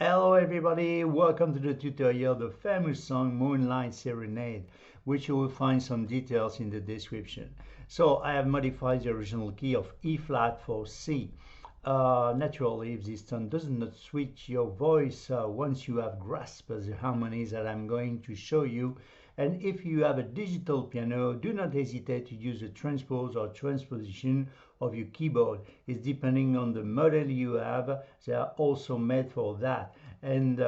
Hello everybody, welcome to the tutorial of the famous song Moonlight Serenade, which you will find some details in the description. So I have modified the original key of E flat for C. Naturally, if this tone does not switch your voice once you have grasped the harmonies that I'm going to show you, and if you have a digital piano, do not hesitate to use the transpose or transposition of your keyboard. It's depending on the model you have. They are also made for that. And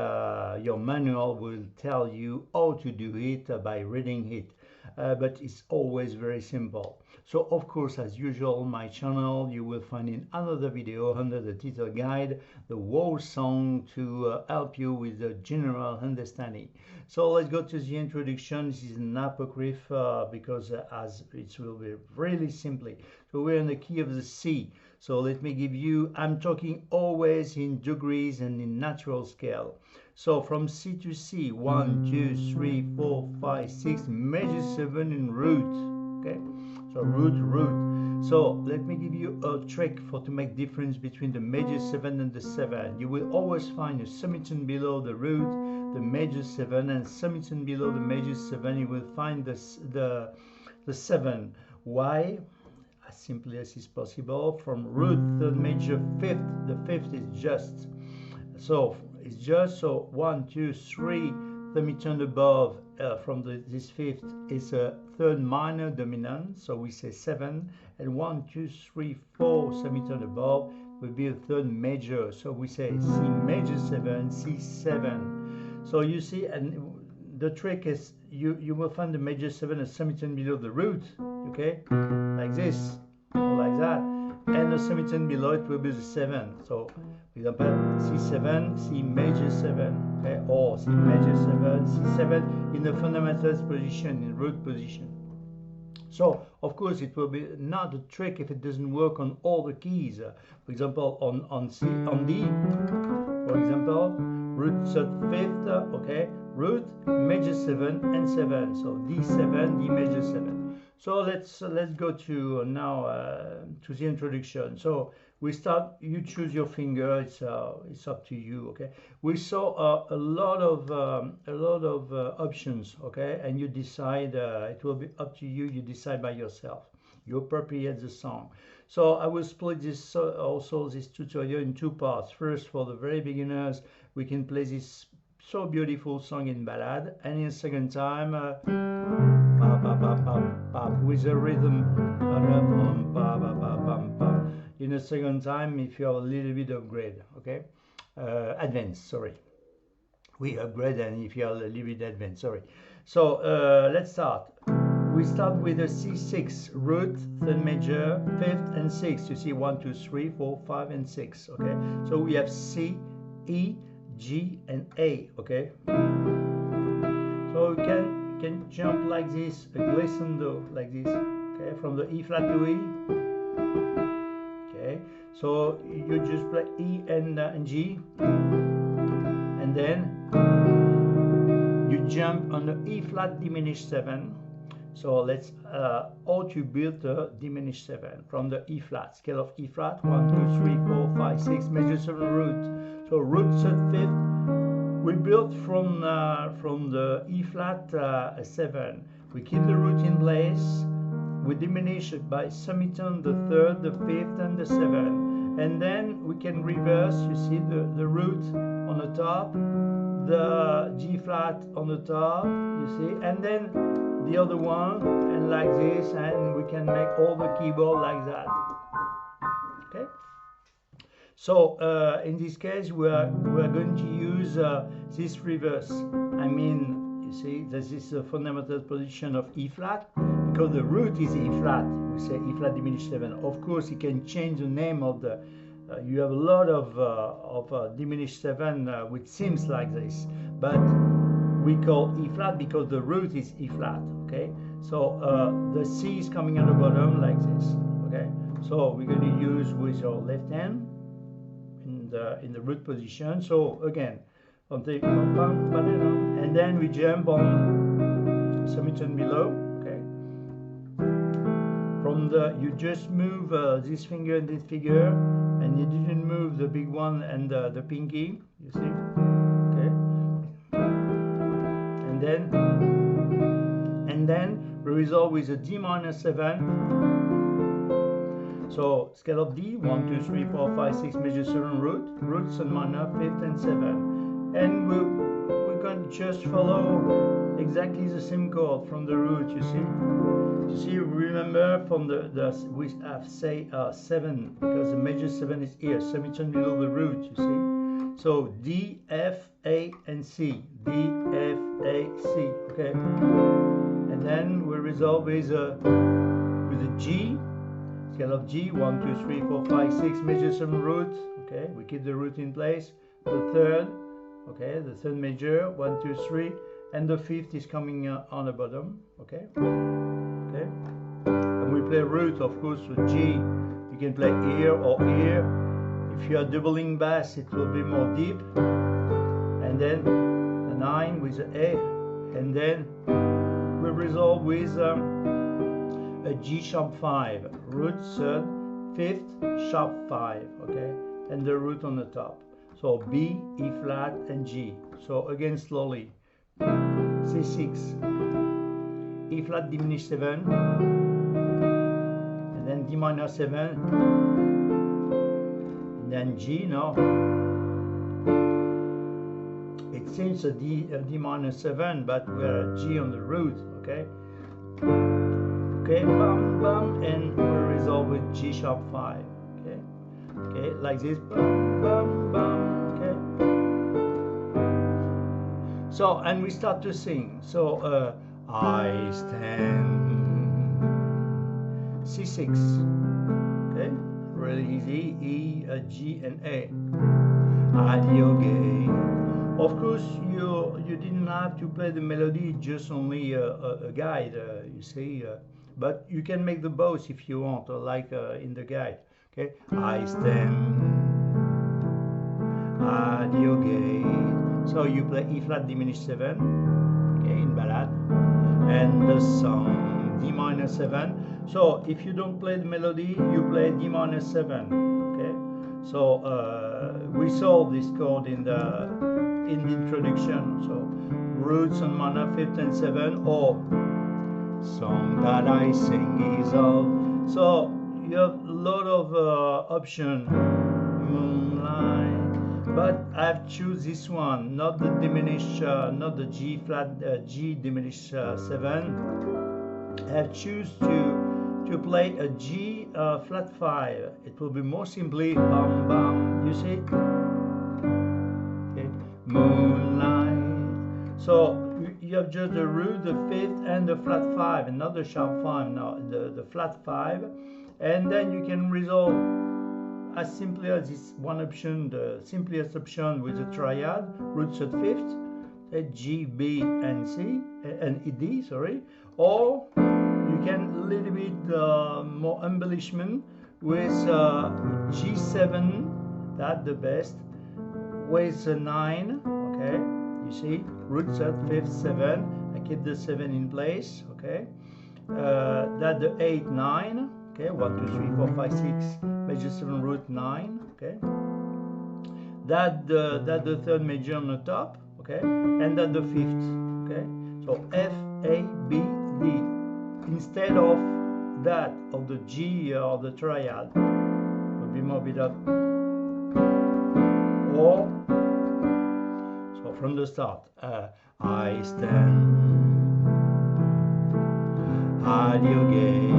your manual will tell you how to do it by reading it. But it's always very simple. So of course, as usual, on my channel you will find in another video under the title guide the whole song to help you with the general understanding. So let's go to the introduction. This is an apocryph because as it will be really simply. So we're in the key of the C. So let me give you, I'm talking always in degrees and in natural scale. So from C to C, 1, 2, 3, 4, 5, 6, major 7 in root. Okay, so root. So let me give you a trick for to make difference between the major 7 and the 7. You will always find a semitone below the root, the major 7, and semitone below the major 7. You will find the 7. Why? As simply as is possible. From root, third major, fifth. The fifth is just. So it's just. So 1, 2, 3 semitone above from this fifth is a third minor dominant. So we say 7. And 1, 2, 3, 4 semitone above will be a third major. So we say C major 7, C7. So you see, and the trick is you will find the major 7 as semitone below the root, okay, like this or like that, and the semitone below it will be the 7. So for example, C7, C major 7, okay, or C major 7, C7 in the fundamental position, in root position. So of course it will be not a trick if it doesn't work on all the keys. For example, on C, on D, for example, root third fifth, okay, root major 7 and 7. So D7, D major 7. So let's go to now to the introduction. So we start. You choose your finger. It's up to you. Okay. We saw a lot of options. Okay, and you decide. It will be up to you. You decide by yourself. You appropriate the song. So I will split this also this tutorial in two parts. First, for the very beginners, we can play this so beautiful song in ballad, and in the second time with a rhythm in the second time if you have a little bit upgrade, okay, advanced, sorry, we upgrade, and if you are a little bit advanced, sorry. So let's start. We start with a C6 root, third major, fifth and sixth. You see 1, 2, 3, 4, 5 and 6, okay. So we have C, E, G and A, okay. So we can jump like this, a glissando like this, okay, from the E flat to E, okay. So you just play E and G, and then you jump on the E flat diminished 7. So let's how to build the diminished 7 from the E flat scale of E flat, 1, 2, 3, 4, 5, 6 major 7 root. So root third fifth, we built from the E flat 7. We keep the root in place. We diminish it by semitone, the third, the fifth, and the 7. And then we can reverse. You see the root on the top, the G flat on the top. You see, and then the other one, and like this, and we can make all the keyboard like that. Okay. So in this case, we are going to use this reverse. I mean, you see, this is the fundamental position of E flat because the root is E flat. We say E flat diminished 7. Of course, you can change the name of the. You have a lot of diminished 7 which seems like this, but we call E flat because the root is E flat. Okay. So the C is coming on the bottom like this. Okay. So we're going to use with your left hand in the root position. So again, and then we jump on semitone below. Okay. From the you just move this finger and this finger, and you didn't move the big one and the pinky. You see. and then we resolve with a D minor 7. So scale of D, 1, 2, 3, 4, 5, 6, major 7 roots and minor 5th and 7. And we're going to just follow exactly the same chord from the root, you see. You see, remember from we have say 7 because the major 7 is here, so it's below the root, you see. So D, F, A, and C. D, F, A, C. Okay. And then we resolve with a G. Scale of G, 1, 2, 3, 4, 5, 6, major 7 roots. Okay, we keep the root in place. The third, okay, the third major, 1, 2, 3, and the fifth is coming on the bottom. Okay, okay. And we play root, of course, with G. You can play here or here. If you are doubling bass, it will be more deep. And then the 9 with the A, and then we resolve with a G sharp 5, root 3rd, 5th, sharp 5, okay, and the root on the top. So B, E flat, and G. So again slowly. C6, E flat diminished 7, and then D minor 7, and then G now. It seems a D minor 7, but we're a G on the root, okay? Okay, bum bum, and we resolve with G sharp 5. Okay, okay, like this, bum bum bum. Okay. So, and we start to sing. So, I stand. C6. Okay, really easy. E, G, and A. Adio gay. Of course, you didn't have to play the melody, just only a guide, you see. But you can make the bows if you want, or like in the guide. Okay, I stand, adio gate. So you play E flat diminished 7, okay, in ballad, and the song D minor 7. So if you don't play the melody, you play D minor 7. Okay, so we solve this chord in the introduction. So roots on minor 5th and 7, or song that I sing is all. So you have a lot of option. Moonlight, but I've choose this one, not the diminished, not the G flat, G diminished 7. I've choose to play a G flat 5. It will be more simply bum bum. You see? Okay, moonlight. So you have just the root, the 5th, and the flat 5, and not the sharp 5. Now the flat 5, and then you can resolve as simply as this one option, the simplest option with the triad, roots at 5th, G, B, and C, and D, sorry, or you can a little bit more embellishment with G7, that's the best, with the 9, okay. You see, root 3rd, 5th, 7. I keep the 7 in place. Okay. That the 8, 9. Okay. 1, 2, 3, 4, 5, 6. Major 7 root 9. Okay. That the 3rd major on the top. Okay. And that the 5th. Okay. So F, A, B, D. Instead of that of the G or the triad, will be more beat up. Or from the start, I stand, adio gate,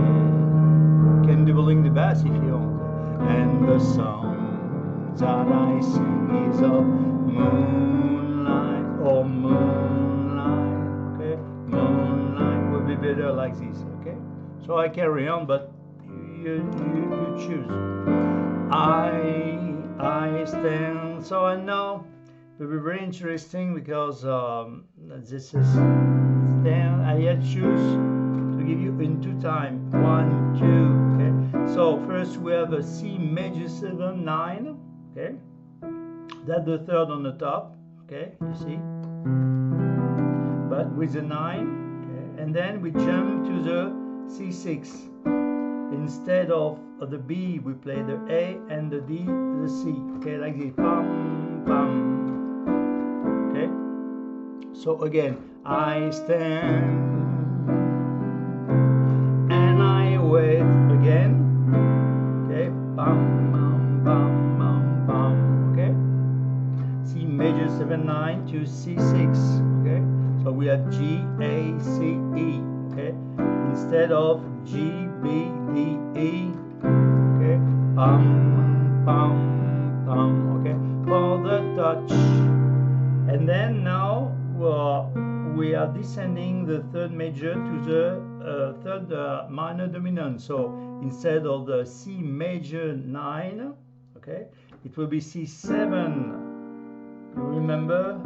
can doubling the bass if you want, and the song that I sing is of moonlight, or moonlight, okay, moonlight will be better like this, okay, so I carry on, but you choose, I stand, so I know. It will be very interesting because this is then I had choose to give you in 2 time 1, 2. Okay, so first we have a C major 7, 9. Okay, that's the 3rd on the top. Okay, you see, but with the 9. Okay, and then we jump to the C6. Instead of the B, we play the A, and the D, the C. Okay, like this, pam pam. So again, I stand and I wait again. Okay, bam, bam, bam, bam, bam. Okay, C major 7/9 to C6. Okay, so we have G A C E. Okay, instead of G B D E. Okay, bam, bam, bam. Okay, for the touch, and then now we are descending the third major to the third minor dominant. So instead of the C major 9, okay, it will be C7. You remember,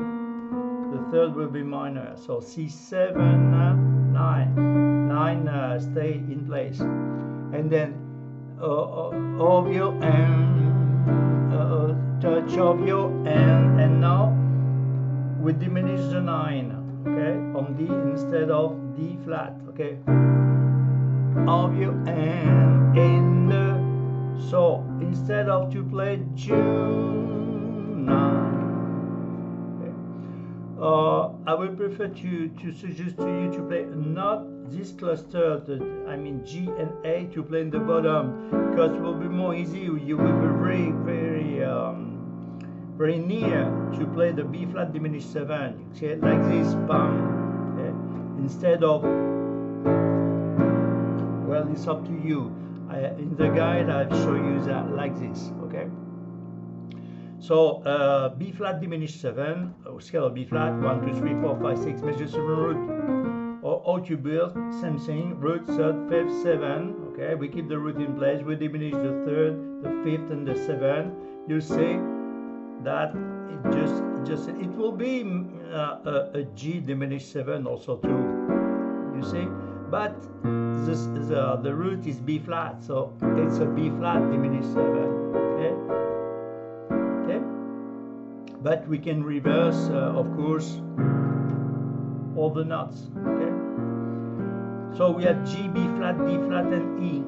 the third will be minor. So C7, 9 stay in place, and then of your hand, touch of your hand, and now we diminish the 9, okay, on D instead of D flat, okay, of your hand in the, so instead of to play June 9, okay, I would prefer to suggest to you to play not this cluster, I mean G and A, to play in the bottom, because it will be more easy. You will be very near to play the B flat diminished 7. Okay, like this, bam. Okay, instead of, well, it's up to you. In the guide I'll show you that like this. Okay, so B flat diminished 7, scale of B flat, 1 2 3 4 5 6 major 7 root, or to build, same thing, root, third, fifth, 7. Okay, we keep the root in place, we diminish the third, the fifth, and the 7. You see that it will be a G diminished 7 also too, you see, but the root is B flat, so it's a B flat diminished 7. Okay, but we can reverse of course all the notes. Okay, so we have G, B flat, D flat, and E.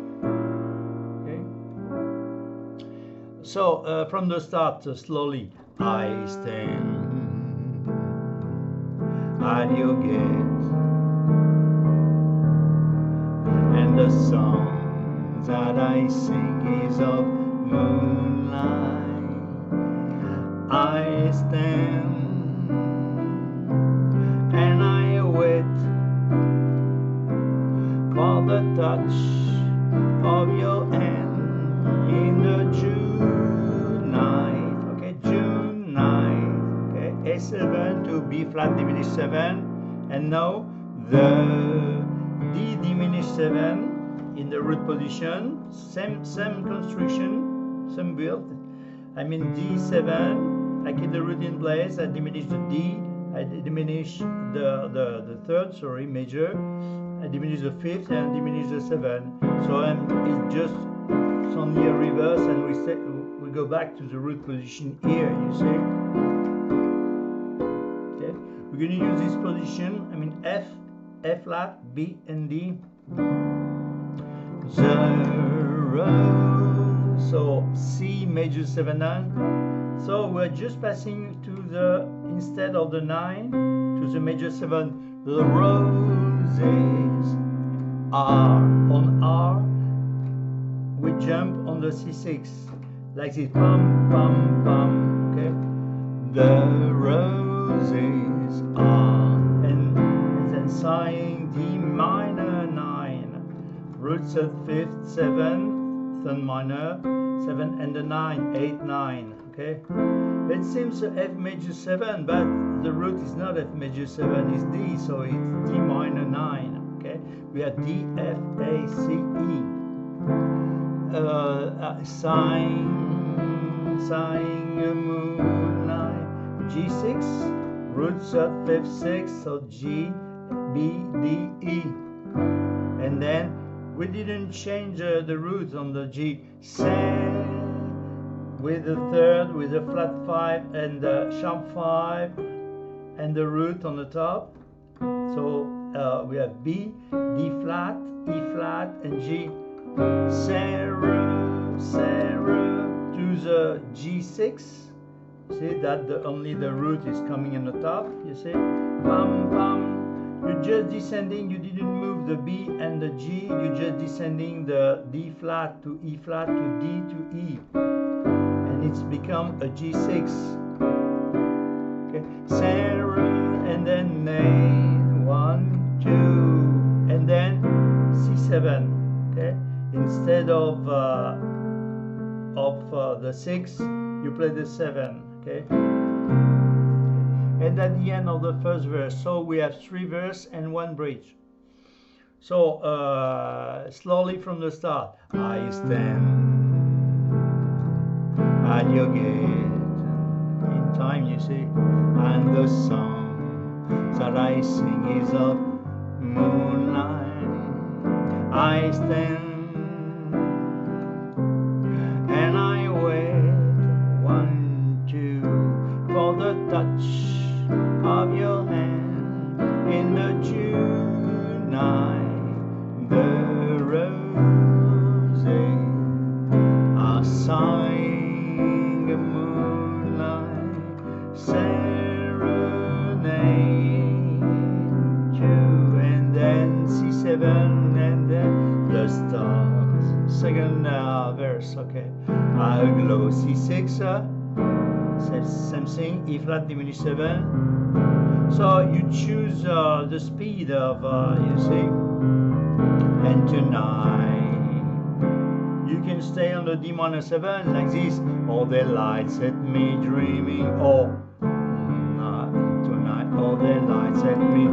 So from the start, slowly, I stand at your gate, and the song that I sing is of moonlight. I stand and I wait for the touch of your hand in the June night. Okay, June night. Okay, A7 to B flat diminished 7, and now the D diminished 7 in the root position. Same construction, same build. I mean D7. I keep the root in place. I diminish the D. I diminish the third, sorry, major. I diminish the fifth and diminish the 7. So it's just only a reverse, and we go back to the root position here. You see? Okay, we're going to use this position. I mean F flat, B, and D. 0. So C major 7/9. So we're just passing to the, instead of the 9, to the major 7. The roses are on R. We jump on the C6 like this, pam pam pam. Okay, the roses are, and then sighing D minor 9, root third, fifth, 7, third minor 7, and the 9, 8, 9. Okay, it seems F major 7, but the root is not F major 7, it's D, so it's D minor 9. Okay, we have D, F, A, C, E. Sighing a moonlight, G6, root third, fifth, 6, so G, B, D, E. And then we didn't change the root on the G. With the third, with the flat 5 and the sharp 5 and the root on the top. So we have B, D flat, E flat, and G. Sarah to the G6, See that only the root is coming in the top, you see? Bam, bam. You're just descending, you didn't move the B and the G, you're just descending the D flat to E flat to D to E. And it's become a G6. Okay, Sarah, and then A, 1, 2, and then C7. Okay, instead of the 6, you play the 7. Okay, and at the end of the first verse, so we have 3 verses and 1 bridge. So slowly from the start, I stand at your gate in time, you see, and the song that I sing is of moonlight. I stand and I wait, 1, 2, for the touch of your hand in the June night. The roses are sighing a moonlight serenade to, and then C7, and then the stars. Second verse, okay. I glow C6, same thing, E flat diminished 7. So you choose the speed of, you see, and tonight you can stay on the D minor 7 like this. All the lights set me dreaming. Oh, tonight all the lights set me.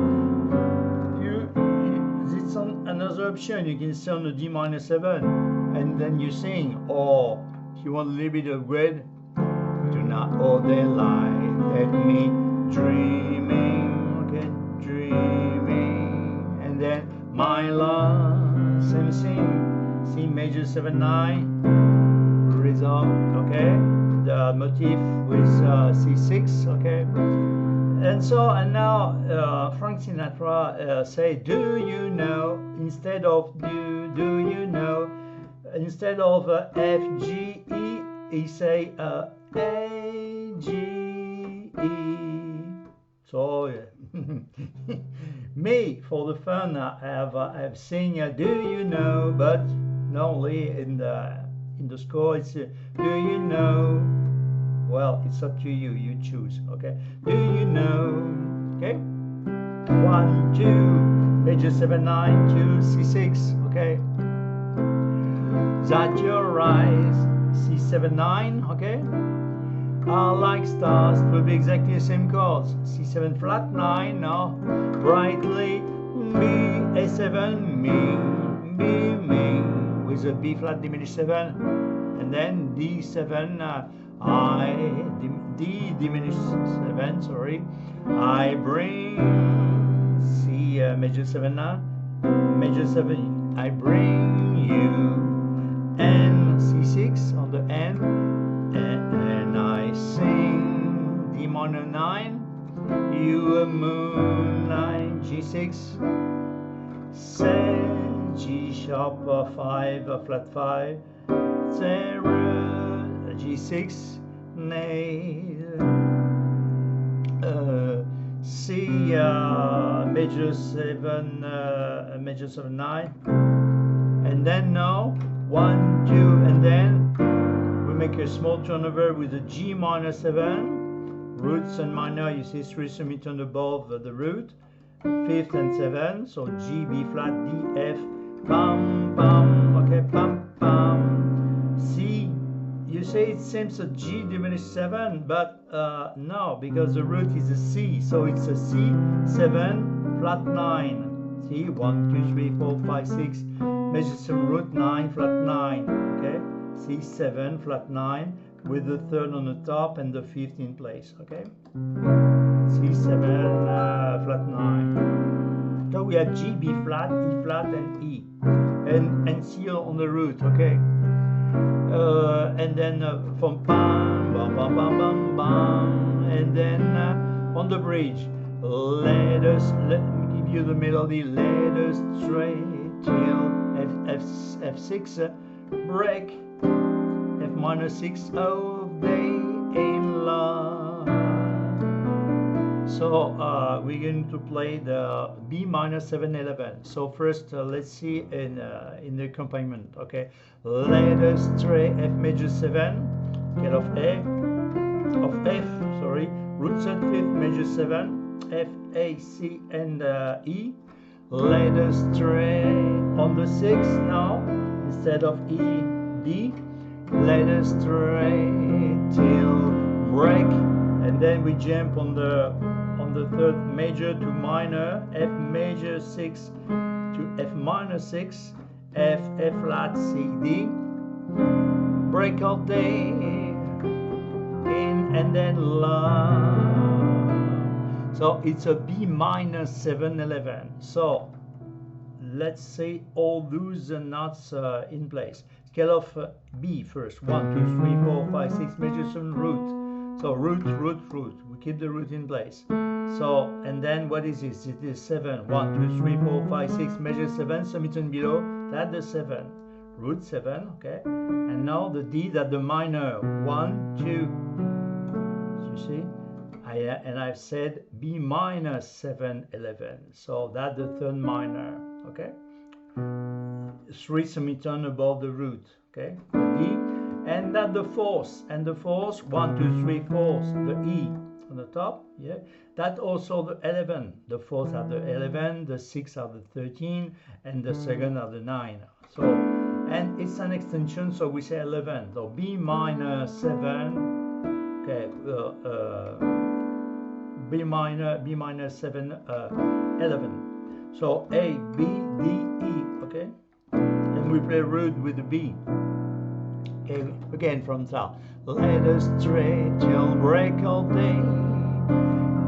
It's another option. You can stay on the D minor 7 and then you sing. Or if you want a little bit of grid, tonight all the lights set me dreaming. Okay, dreaming, and then my love, same thing. C major 7 9, rhythm, okay, the motif with C6, okay, and so, and now Frank Sinatra say, do you know, instead of do you know, instead of F G E, he say A G E. So me, for the fun, I have sing do you know, but normally in the score it's do you know. Well, it's up to you, you choose. Okay, do you know? Okay, 1 2 major 7 9 2 C6. Okay, that your eyes C7 9. Okay, are like stars, it will be exactly the same chords. C7 flat 9 now, brightly B, A7, me, with a B flat diminished 7, and then D7, D diminished 7, sorry, I bring C major 7 now, major 7, I bring you, and C6 on the end, and I sing D minor 9, you a moonlight G6, G sharp 5 flat 5, G6, C major 7 9, and then now 1 2, and then we make a small turnover with a G minor 7, roots and minor, you see 3 semitone above the root, 5th and 7, so G, B flat, D, F, bam, bam, okay, bam, bam, C, you say it seems a G diminished 7, but no, because the root is a C, so it's a C, 7, flat 9, see, 1, 2, 3, 4, 5, 6, measure some root 9, flat 9, okay, C7, flat 9, with the 3rd on the top and the 5th in place, okay, C7, flat 9, so we have G, B flat, E flat, and E, and C on the root, okay, and then from bam, bam, bam, bam, bam, bam, and then on the bridge, let me give you the melody, let us straight till F6, break, F minor 6 over of day in love. So we're going to play the B minor 7/11. So first let's see in the accompaniment. Okay, let us stray F major 7, scale of F, sorry, root third fifth major 7, F, A, C, and E. Let us stray on the 6 now instead of E, D. Let us stray till break, and then we jump on the third major to minor, F major 6 to F minor 6, F, F flat, C, D. Break of day in and then love. So it's a B minor 7/11. So let's say all those notes in place. Scale of B first. 1, 2, 3, 4, 5, 6 major 7 root. So root, root, root. We keep the root in place. So, and then what is this? It is 7. 1, 2, 3, 4, 5, 6 major 7, summation below. That's the 7. Root 7, okay? And now the D, that the minor. 1, 2. You see? And I've said B minor 7/11. So that's the third minor, okay? 3 semitone above the root, okay? The D. And that the fourth. And the fourth, 1, 2, 3, 4, the E on the top, yeah? That also the 11. The fourth are the 11, the 6 are the 13, and the second are the 9. So, and it's an extension, so we say 11. So B minor 7, okay, B minor 7, 11. So A, B, D, E, okay? And we play root with the B. Okay, again from top. Let us stray till break of day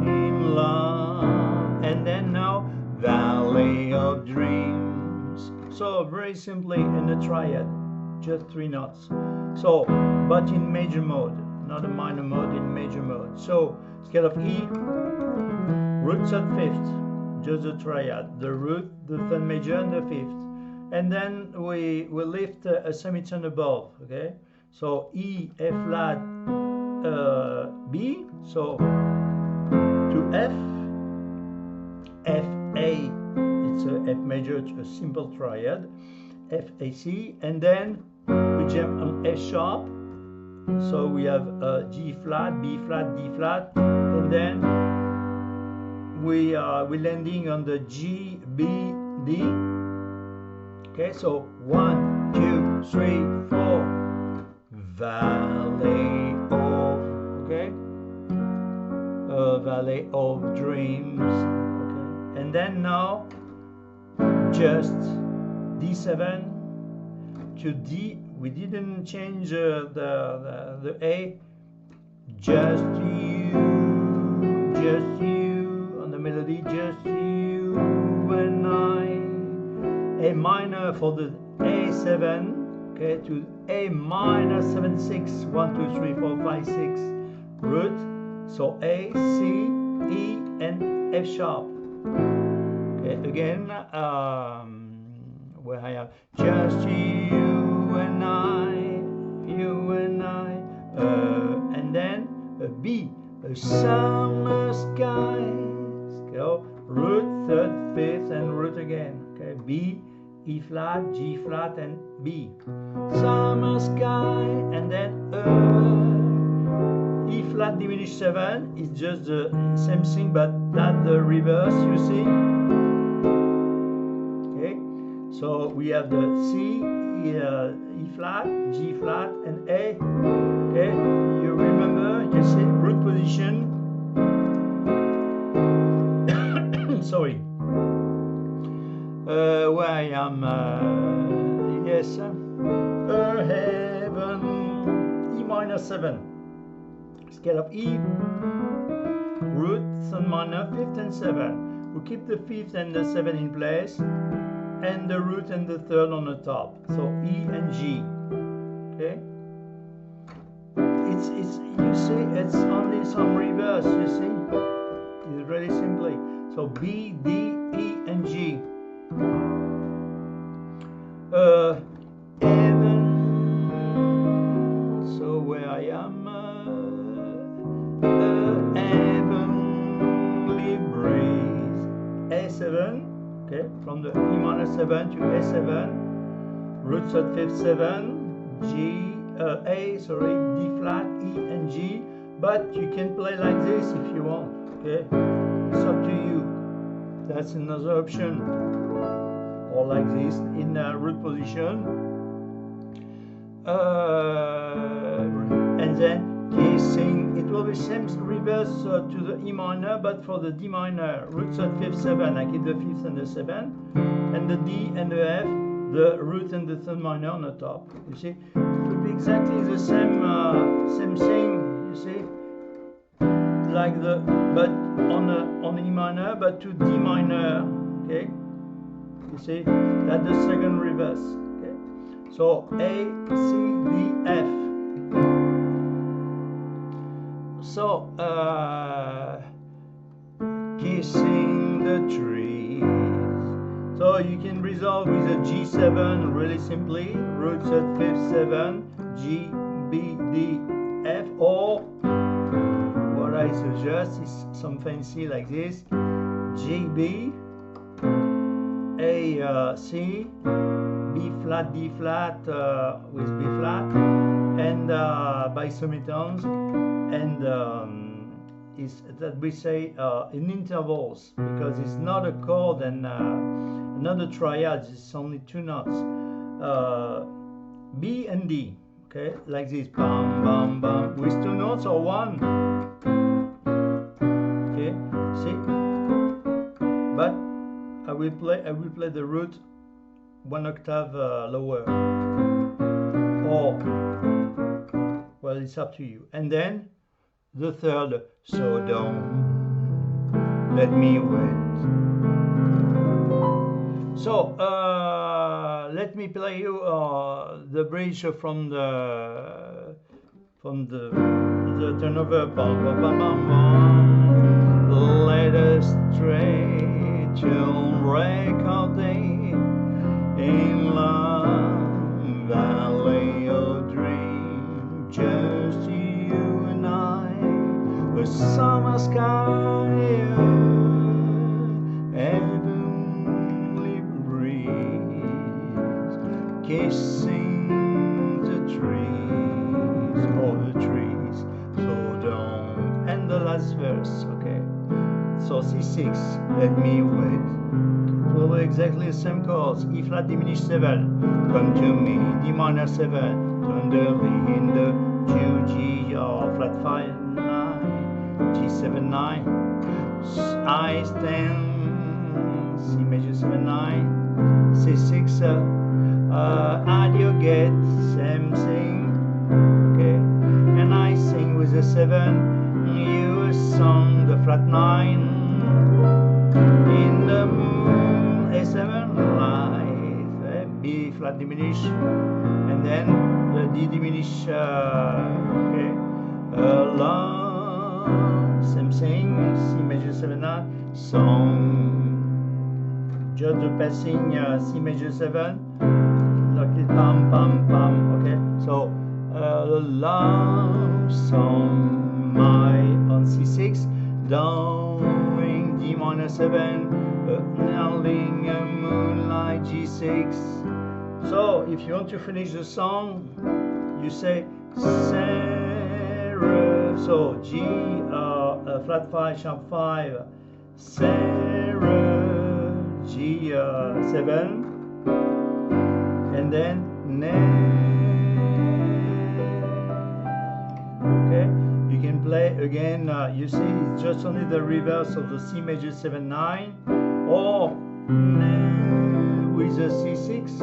in love. And then now, Valley of Dreams. So very simply in a triad, just 3 notes. So, but in major mode, not a minor mode, in major mode. So, scale of E, root third fifth, just the triad, the root, the third major, and the fifth. And then we lift a semitone above, okay? So E, F flat, B, so to F, F, A, it's a F major, a simple triad, F, A, C, and then we jump on F sharp. So we have G flat, B flat, D flat, and then we're landing on the G, B, D. Okay, so 1, 2, 3, 4. Valley of, okay, Valley of Dreams. Okay, and then now just D7 to D. We didn't change the A. Just you on the melody. Just you and I. A minor for the A7, okay, to A minor 7, 6, 1, 2, 3, 4, 5, 6, root, so A, C, E, and F sharp. Okay, again, where I have just you and I, and then a B, a summer sky, go, root, third, fifth, and root again. Okay, B, E flat, G flat, and B. Summer sky, and then E flat diminished 7 is just the same thing, but not the reverse, you see. Okay, so we have the C, E flat, G flat, and A. Okay, you remember, you see, root position. Sorry. Where I am, yes, heaven, E minor 7, scale of E, root, third minor, fifth and 7. We keep the fifth and the 7 in place, and the root and the third on the top. So E and G. Okay. It's you see, it's only some reverse. You see, it's really simply. So B, D, E, and G. Heaven. So where I am, 7, okay, from the E minor 7 to A7, root third fifth 7, A, sorry, D flat, E and G, but you can play like this if you want, okay, it's up to you, that's another option, or like this in root position, and then kissing, it will be same reverse to the E minor, but for the D minor, root third fifth 7, I keep the fifth and the 7, and the D and the F, the root and the third minor on the top. You see, it will be exactly the same same thing. You see, like the but on E minor, but to D minor. Okay, you see that's the second reverse. Okay, so A, C, D, F. So kissing the trees. So you can resolve with a G7 really simply, root third fifth 7, G, B, D, F, or what I suggest is some fancy like this, G, B, A, C, B flat, D flat with B flat, and by semitones, and is that we say in intervals, because it's not a chord and not a triad, it's only two notes, B and D, okay, like this, bam, bam, bam, with two notes or one, okay, see, but I will play the root one octave lower, or, well, it's up to you, and then the third, so don't let me wait. So let me play you the bridge from the turnover. Let us stray till record day in love valley of dream, just you and I, a summer sky, heavenly breeze, kissing the trees, all the trees, so don't, and the last verse, okay, so C6, let me wait, it will be exactly the same chords, E flat diminished 7, come to me, D minor 7, tenderly in the 2G, or flat 5, 9, G7, 9, I stand, C major 7, 9, C6, audio get, same thing, okay, and I sing with the 7, you song the flat 9, in the moon, A7 light, B flat diminish, and then the D diminish, okay, love, same thing, C major 7, 9, song, just the passing C major 7, like this, pam, pam, pam, okay, so the love song, my on C6, darling D minor 7, darling moonlight G6. So if you want to finish the song, you say Sarah, so G flat 5 sharp 5, Sarah G 7, and then okay, you can play again, you see it's just only the reverse of the C major 7, 9, or with a C6,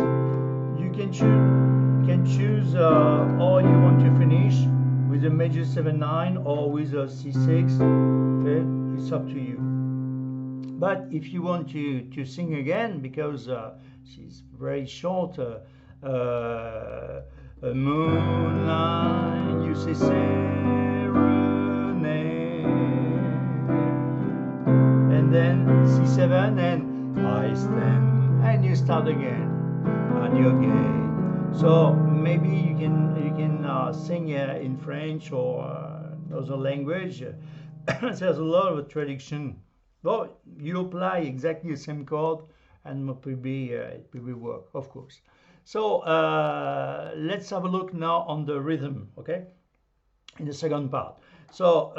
you can choose or you want to finish with a major 7, 9 or with a C6, okay, it's up to you. But if you want to sing again, because she's very short, moonlight, you say serenade, and then C7 and I stand, and you start again on your gate. So maybe you can sing in French or another language. There's a lot of tradition Well, you apply exactly the same chord and it will work, of course. So let's have a look now on the rhythm, okay, in the second part. So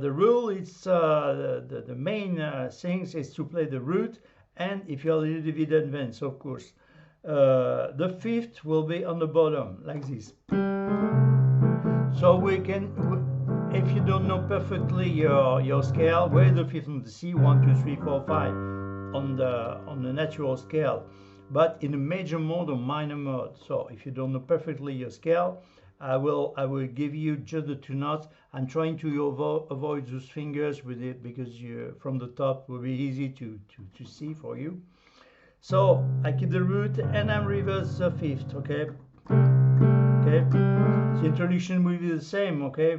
the rule is the main things is to play the root, and if you're a little bit advanced, of course, the fifth will be on the bottom like this. So we can, if you don't know perfectly your scale, where the fifth on the C, 1, 2, 3, 4, 5 on the natural scale, but in a major mode or minor mode. So if you don't know perfectly your scale, I will give you just the two notes. I'm trying to avoid those fingers with it because from the top will be easy to see for you. So I keep the root and I reverse the fifth, okay? Okay. The introduction will be the same, okay?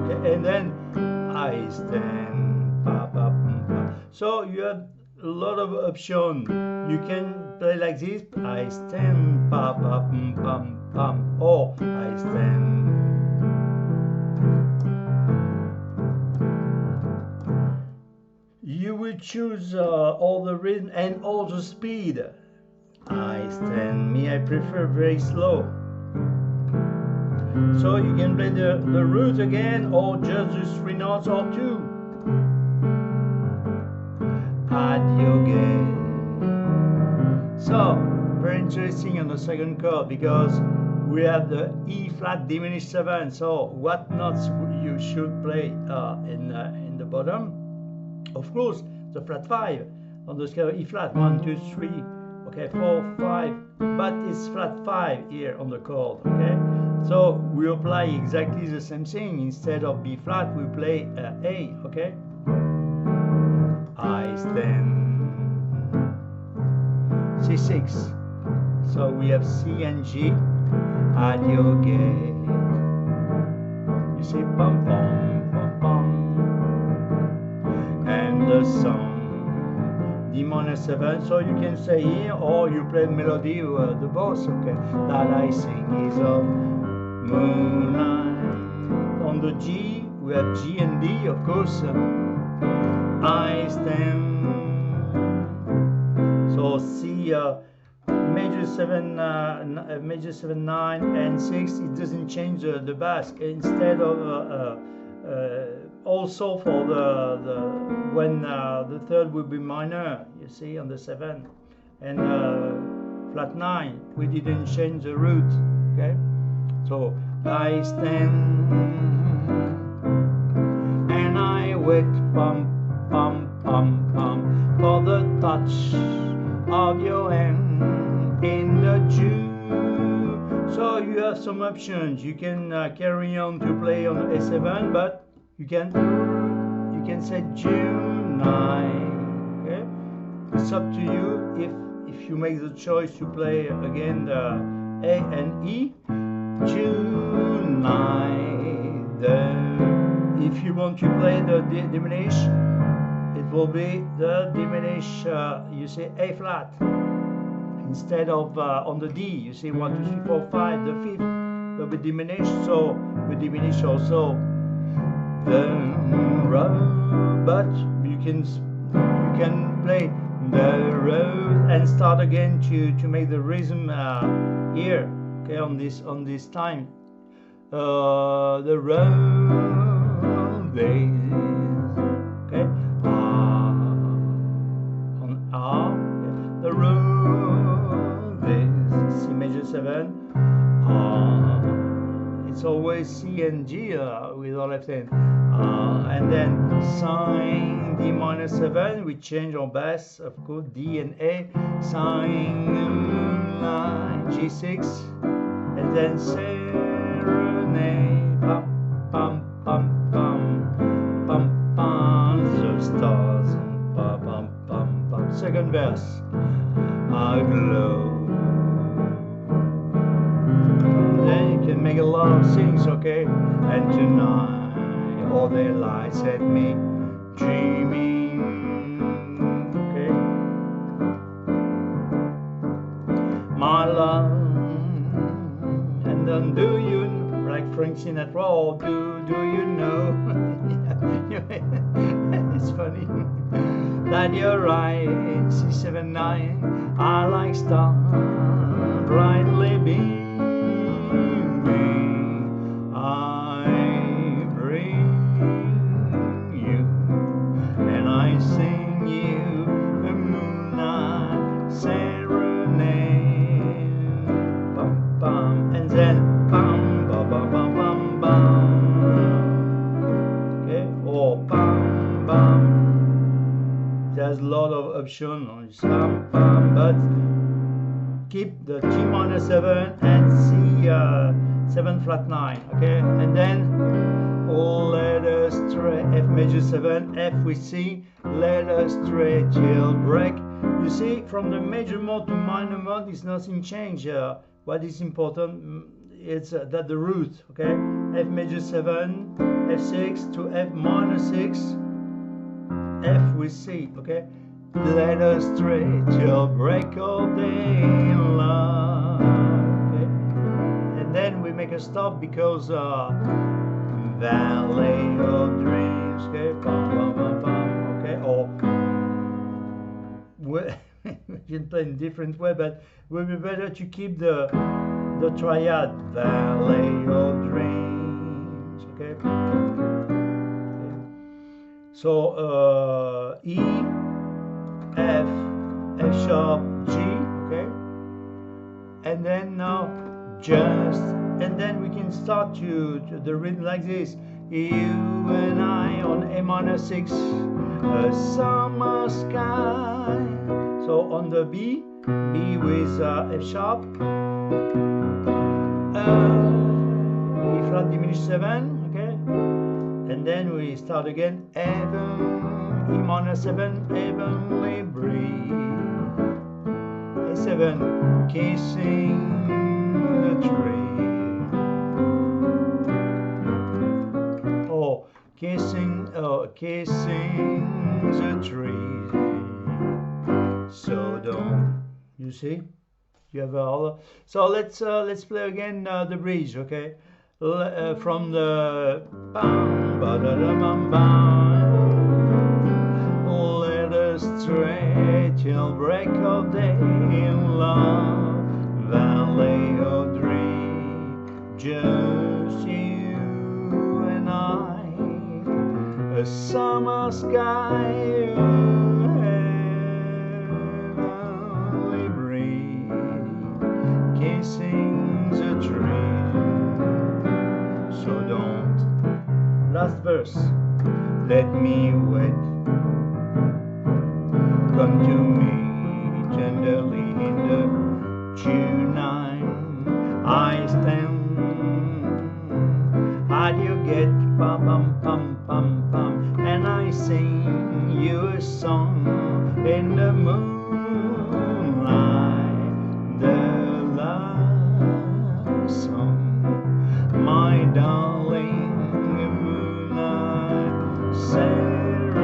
Okay, and then I stand, pa, pa, pa. So you have a lot of options. You can play like this. I stand, pa, pa, pum, pum, pum, or I stand. You will choose all the rhythm and all the speed. I stand. Me, I prefer very slow. So you can play the root again, or just the three notes or two. Adieu. So very interesting on the second chord because we have the E flat diminished 7. So what notes you should play in the bottom? Of course, the flat 5 on the scale E flat, 1, 2, 3, okay, 4, 5, but it's flat 5 here on the chord, okay? So we apply exactly the same thing. Instead of B flat, we play A, okay? I stand. C6. So we have C and G. Adieu gate. You see, pum pum pum pum. And the song D minor 7, so you can say here or you play melody the both, okay? That I sing is of moonlight. On the G we have G and D, of course. I stand. So C major 7 9 and 6, it doesn't change the bass. Instead of also for when the third will be minor, you see, on the 7 and flat 9, we didn't change the root, okay? So I stand and I wait, pum pum pum pum, for the touch of your hand in the dew. So you have some options. You can carry on to play on A7, but you can say June 9. Okay, it's up to you if you make the choice to play again the A and E. June 9. If you want to play the diminish, it will be the diminish. You say A flat. Instead of on the D, you see 1, 2, 3, 4, 5, the fifth will be diminished, so we diminish also the road, but you can play the road and start again to make the rhythm here, okay, on this time. The road is, okay, on R, okay. The road. C major 7. It's always C and G with our left hand. And then sine D minor 7. We change our bass, of course, D and A. Sine G6. And then serenade. Pum pum pum pum pum pum. The stars. Pum pum pum pum. Second verse. Aglow. Then you can make a lot of things, okay? And tonight all the lights at me dreaming, okay? My love, and then do you like Frank Sinatra. Oh, do you know? It's funny that you're right. C7-9. I like stars brightly beaming. I bring you and I sing you a moonlight serenade. Bum bum, and then bum bum bum bum bum bum. Okay, or bum bum. There's a lot of options on bum bum, but keep the G minor 7 and C7 flat 9. Okay, and then let us stray F major 7, F with C, let us stray till break. You see, from the major mode to minor mode is nothing changed. What is important is that the root, okay, F major 7, F6 to F minor 6, F with C, okay. Let us stray till break of day in love, okay. And then we make a stop because Valley of Dreams, okay, bum, bum, bum, bum, okay, or we can play in different way, but it would be better to keep the triad, Valley of Dreams, okay. So E, F, F sharp, G, okay, and then now just, and then we can start to the rhythm like this. You and I on A minor 6, a summer sky. So on the B with F sharp, E flat diminished 7, okay, and then we start again. Heaven, E minor 7, heavenly breeze, A7, kissing the tree, oh, kissing the tree. So don't you see? You have all. So let's play again the bridge, okay? From the bam ba da da bam bam. Let us stray till break of day in love, valley of dreams, just you and I, a summer sky, heavenly breeze, kissing the tree. So don't, last verse, let me wait. Come to me tenderly in the June night. I stand at your gate, pam pam pam pam pam, and I sing you a song in the moonlight, the love song, my darling, moonlight serenade.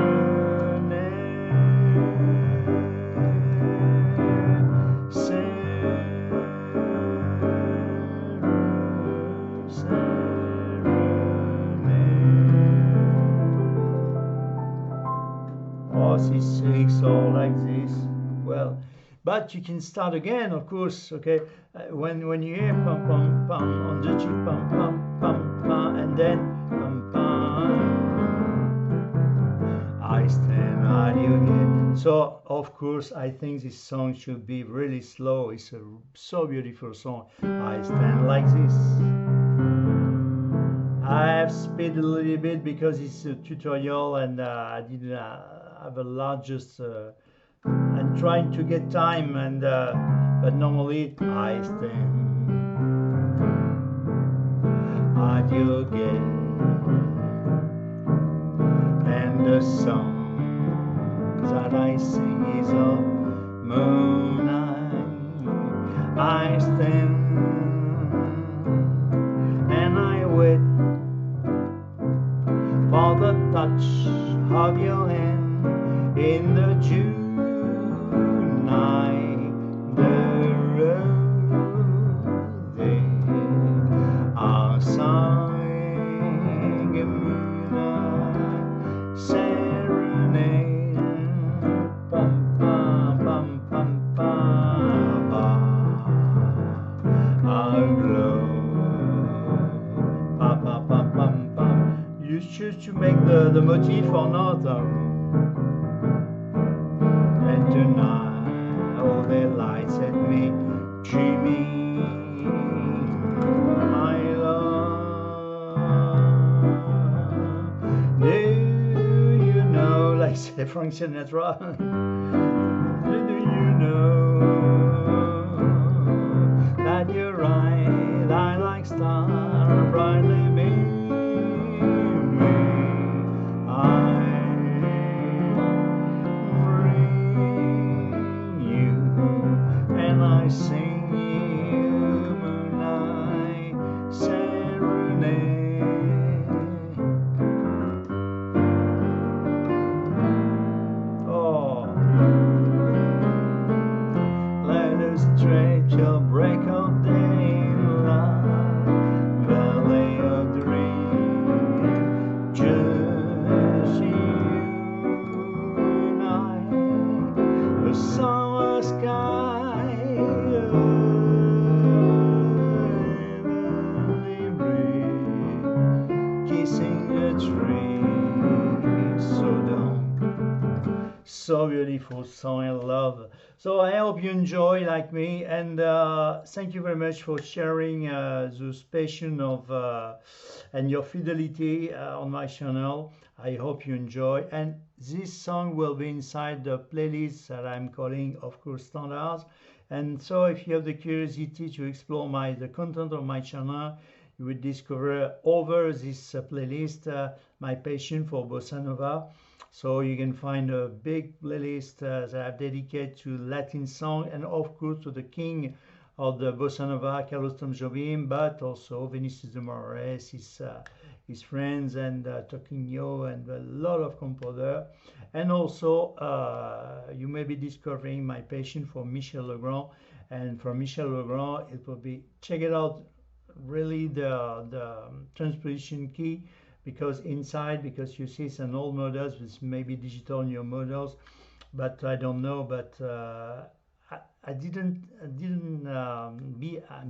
Or C6 or like this. Well, but you can start again, of course, okay, when you hear pam pam pam on the G, pam pam pam pam, and then pam pam, I stand at you again. So of course I think this song should be really slow. It's a so beautiful song. I stand like this. I have speed a little bit because it's a tutorial and I didn't have a largest and trying to get time, and but normally I stand at your gate, and the song that I sing is of moonlight. I stand and I wait for the touch of your hand in the June night, the roses are some. you choose to make the motif or not. And tonight all the lights set me dreaming, my love. Do you know, like say Frank Sinatra, do you know that you're right, I like star brightly beaming, I bring you and I sing you moonlight serenade. Oh, let us stray till break of daylight, valley of dreams, just you and I, a summer sky, heavenly breeze, kissing the trees, so down. So beautiful song, I love. So I hope you enjoy like me, and thank you very much for sharing this passion of and your fidelity on my channel. I hope you enjoy, and this song will be inside the playlist that I'm calling, of course, standards. And so if you have the curiosity to explore the content of my channel, you will discover over this playlist my passion for bossa nova. So you can find a big playlist that I've dedicated to Latin song, and of course to the king of the bossa nova, Carlos Tom Jobim, but also Vinicius de Moraes, his friends, and Toquinho, and a lot of composers. And also you may be discovering my passion for Michel Legrand, and from Michel Legrand it will be, check it out, really the transposition key, because inside, because you see some old models with maybe digital new models, but I don't know, but I didn't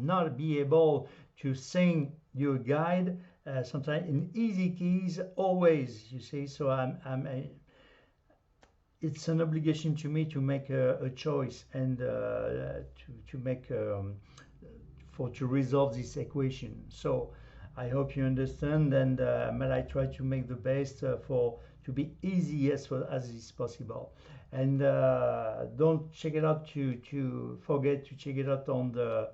not be able to sing your guide sometimes in easy keys always, you see. So it's an obligation to me to make a choice, and to make to resolve this equation. So I hope you understand, and but I try to make the best to be easy as is possible. And don't check it out to forget to check it out on the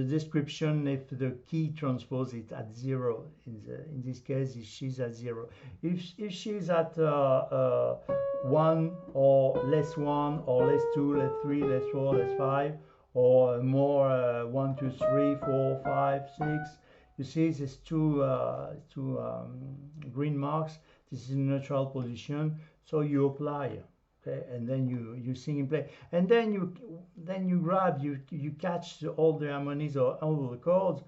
description if the key transpose it at 0. In this case, if she's at 0. If she's at 1 or less 1 or less 2, less 3, less 4, less 5, or more 1, 2, 3, 4, 5, 6. You see these two green marks. This is neutral position. So you apply, okay, and then you sing and play, and then you grab, you catch all the harmonies or all the chords.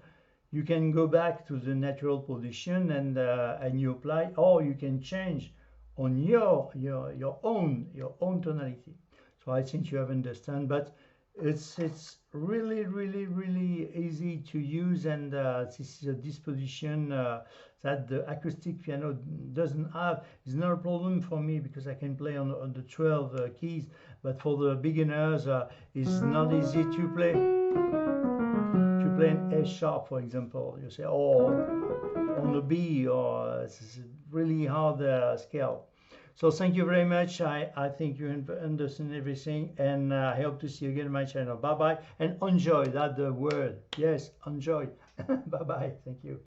You can go back to the natural position, and you apply, or you can change on your own tonality. So I think you have understand, but it's really easy to use, and this is a disposition that the acoustic piano doesn't have. It's not a problem for me because I can play on the 12 keys, but for the beginners it's not easy to play an A sharp, for example, you say, or on the B, or it's really hard scale. So thank you very much. I think you understand everything, and I hope to see you again on my channel. Bye bye, and enjoy that the word. Yes, enjoy. Bye bye. Thank you.